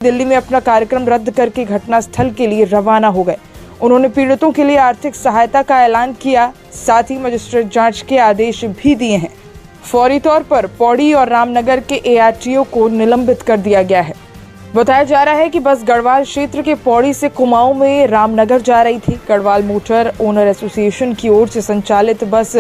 दिल्ली में अपना कार्यक्रम रद्द करके घटनास्थल के लिए रवाना हो गए। उन्होंने पीड़ितों के लिए आर्थिक सहायता का ऐलान किया, साथ ही मजिस्ट्रेट जांच के आदेश भी दिए हैं। फौरी तौर पर पौड़ी और रामनगर के एआरटीओ को निलंबित कर दिया गया है। बताया जा रहा है कि बस गढ़वाल क्षेत्र के पौड़ी से कुमाऊं में रामनगर जा रही थी। गढ़वाल मोटर ओनर एसोसिएशन की ओर से संचालित बस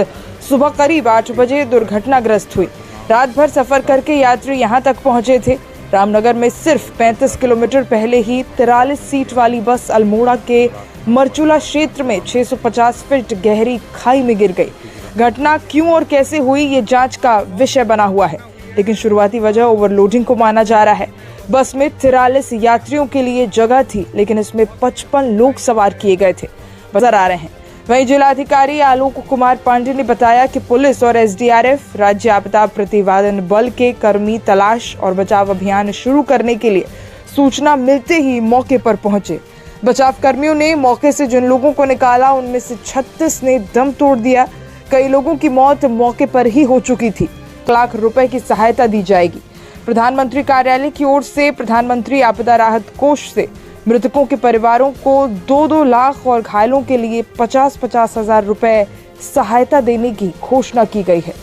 सुबह करीब 8 बजे दुर्घटनाग्रस्त हुई। रात भर सफर करके यात्री यहां तक पहुंचे थे। रामनगर में सिर्फ 35 किलोमीटर पहले ही 43 सीट वाली बस अल्मोड़ा के मरचूला क्षेत्र में 650 फीट गहरी खाई में गिर गई। घटना क्यों और कैसे हुई, ये जांच का विषय बना हुआ है, लेकिन शुरुआती वजह ओवरलोडिंग को माना जा रहा है। बस में 43 यात्रियों के लिए जगह थी, लेकिन इसमें 55 लोग सवार किए गए थे नजर आ रहे हैं। वहीं जिलाधिकारी आलोक कुमार पांडे ने बताया कि पुलिस और एसडीआरएफ राज्य आपदा प्रतिवादन बल के कर्मी तलाश और बचाव अभियान शुरू करने के लिए सूचना मिलते ही मौके पर पहुंचे। बचाव कर्मियों ने मौके से जिन लोगों को निकाला, उनमें से 36 ने दम तोड़ दिया। कई लोगों की मौत मौके पर ही हो चुकी थी। 1 लाख रुपए की सहायता दी जाएगी। प्रधानमंत्री कार्यालय की ओर से प्रधानमंत्री आपदा राहत कोष से मृतकों के परिवारों को 2-2 लाख और घायलों के लिए 50-50 हजार रुपए सहायता देने की घोषणा की गई है।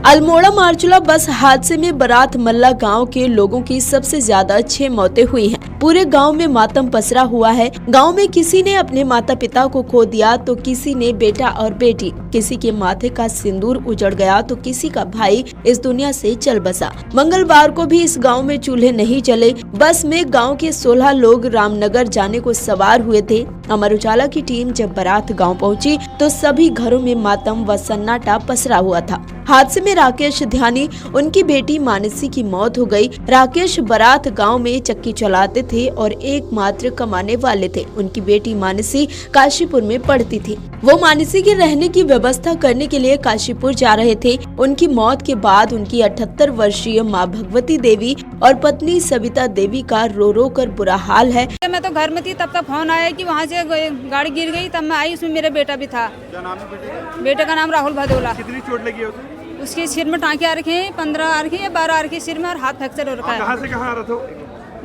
अल्मोड़ा मारचूला बस हादसे में बारात मल्ला गांव के लोगों की सबसे ज्यादा 6 मौतें हुई हैं। पूरे गांव में मातम पसरा हुआ है। गांव में किसी ने अपने माता पिता को खो दिया तो किसी ने बेटा और बेटी, किसी के माथे का सिंदूर उजड़ गया तो किसी का भाई इस दुनिया से चल बसा। मंगलवार को भी इस गांव में चूल्हे नहीं जले। बस में गांव के 16 लोग रामनगर जाने को सवार हुए थे। अमर उजाला की टीम जब बारात गांव पहुंची तो सभी घरों में मातम व सन्नाटा पसरा हुआ था। हादसे में राकेश ध्यानी, उनकी बेटी मानसी की मौत हो गई। राकेश बारात गांव में चक्की चलाते थे और एकमात्र कमाने वाले थे। उनकी बेटी मानसी काशीपुर में पढ़ती थी। वो मानसी के रहने की व्यवस्था करने के लिए काशीपुर जा रहे थे। उनकी मौत के बाद उनकी 78 वर्षीय मां भगवती देवी और पत्नी सविता देवी का रो रो कर बुरा हाल है। मैं तो घर में थी, तब तक फोन आया कि वहाँ से गाड़ी गिर गई। तब मैं आई, उसमें मेरा बेटा भी था। क्या नाम है बेटे का? बेटे का नाम राहुल भदौला। कितनी चोट लगी है उसे? उसके सिर में टाँके आ रखे हैं, 15 आ रखे हैं, 12 आ रखे सिर में, और हाथ फ्रैक्चर हो रखा है। कहाँ से कहाँ आ रहा था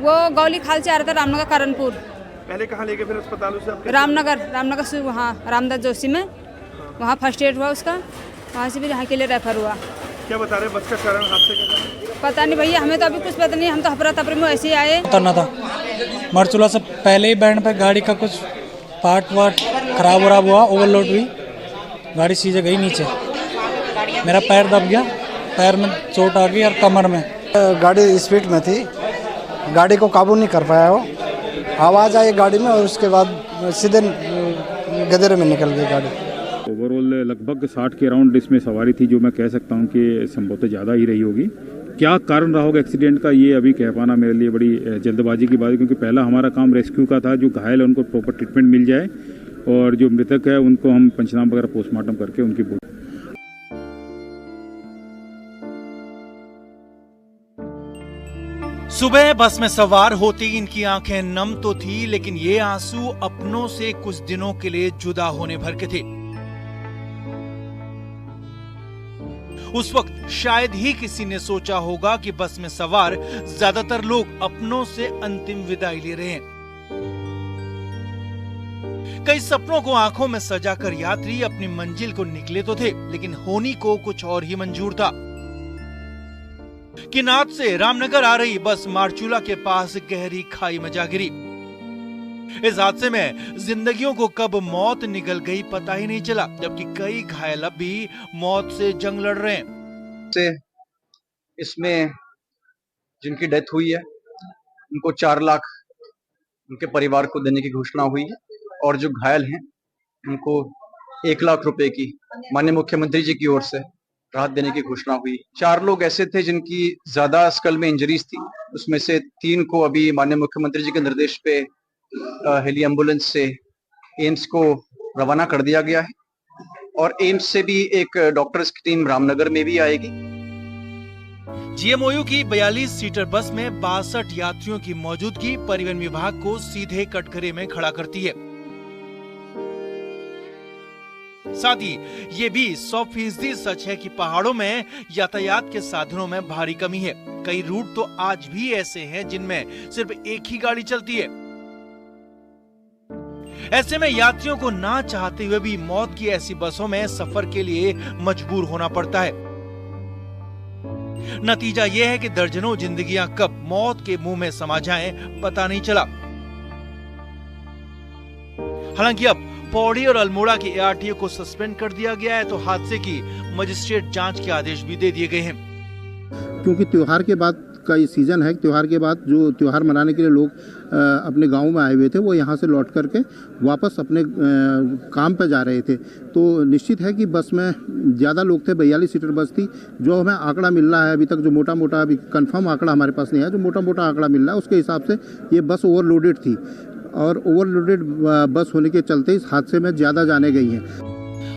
वो गौली खाल से आ रहा था, रामनगर कारणपुर। पहले कहाँ लेके फिर अस्पताल से? रामनगर से वहाँ रामदास जोशी में, वहाँ फर्स्ट एड हुआ उसका। वहाँ से भी यहाँ के लिए रेफर हुआ। क्या बता रहे बस का कारण, हादसे का कारण? पता नहीं भैया, हमें तो अभी कुछ पता नहीं। हम तो हफरा तफरी में ऐसे ही आए। उतरना था मरचूला से पहले ही बैंड पे गाड़ी का कुछ पार्ट वार्ट खराब हुआ, ओवरलोड हुई, गाड़ी सीधे गई नीचे। मेरा पैर दब गया, पैर में चोट आ गई और कमर में। गाड़ी स्पीड में थी, गाड़ी को काबू नहीं कर पाया। वो आवाज़ आई गाड़ी में और उसके बाद सीधे गदेरे में निकल गई गाड़ी। ओवरऑल लगभग 60 के अराउंड इसमें सवारी थी, जो मैं कह सकता हूँ कि संभवतः ज़्यादा ही रही होगी। क्या कारण रहा होगा एक्सीडेंट का, ये अभी कह पाना मेरे लिए बड़ी जल्दबाजी की बात है, क्योंकि पहला हमारा काम रेस्क्यू का था। जो घायल है उनको प्रॉपर ट्रीटमेंट मिल जाए और जो मृतक है उनको हम पंचनामा वगैरह पोस्टमार्टम करके उनकी सुबह बस में सवार होती इनकी आंखें नम तो थी, लेकिन ये आंसू अपनों से कुछ दिनों के लिए जुदा होने भर के थे। उस वक्त शायद ही किसी ने सोचा होगा कि बस में सवार ज्यादातर लोग अपनों से अंतिम विदाई ले रहे हैं। कई सपनों को आंखों में सजाकर यात्री अपनी मंजिल को निकले तो थे, लेकिन होनी को कुछ और ही मंजूर था। किनात से रामनगर आ रही बस मारचूला के पास गहरी खाई में जा गिरी। इस हादसे में जिंदगियों को कब मौत निकल गई पता ही नहीं चला, जबकि कई घायल अब भी मौत से जंग लड़ रहे हैं। इसमें जिनकी डेथ हुई है उनको 4 लाख उनके परिवार को देने की घोषणा हुई है, और जो घायल हैं उनको 1 लाख रुपए की माननीय मुख्यमंत्री जी की ओर से राहत देने की घोषणा हुई। 4 लोग ऐसे थे जिनकी ज्यादा स्कल में इंजरीज थी, उसमें से 3 को अभी माननीय मुख्यमंत्री जी के निर्देश पे हेली एम्बुलेंस से एम्स को रवाना कर दिया गया है, और एम्स से भी एक डॉक्टर्स की टीम रामनगर में भी आएगी। जीएमओयू की 42 सीटर बस में 62 यात्रियों की मौजूदगी परिवहन विभाग को सीधे कटघरे में खड़ा करती है। साथ ही ये भी 100% सच है कि पहाड़ों में यातायात के साधनों में भारी कमी है। कई रूट तो आज भी ऐसे हैं जिनमें सिर्फ एक ही गाड़ी चलती है। ऐसे में यात्रियों को ना चाहते हुए भी मौत की ऐसी बसों में सफर के लिए मजबूर होना पड़ता है। नतीजा यह है कि दर्जनों जिंदगियां कब मौत के मुंह में समा जाएं, पता नहीं चला। हालांकि अब पौड़ी और अल्मोड़ा के ARTO को सस्पेंड कर दिया गया है, तो हादसे की मजिस्ट्रेट जांच के आदेश भी दे दिए गए हैं। क्योंकि त्योहार के बाद का ये सीजन है, त्योहार के बाद जो त्योहार मनाने के लिए लोग अपने गांव में आए हुए थे, वो यहाँ से लौट करके वापस अपने काम पर जा रहे थे। तो निश्चित है कि बस में ज़्यादा लोग थे, 42 सीटर बस थी। जो हमें आंकड़ा मिल रहा है अभी तक, जो मोटा मोटा, अभी कंफर्म आंकड़ा हमारे पास नहीं है, जो मोटा मोटा आंकड़ा मिल रहा है उसके हिसाब से ये बस ओवरलोडेड थी और ओवरलोडेड बस होने के चलते इस हादसे में ज़्यादा जाने गई हैं।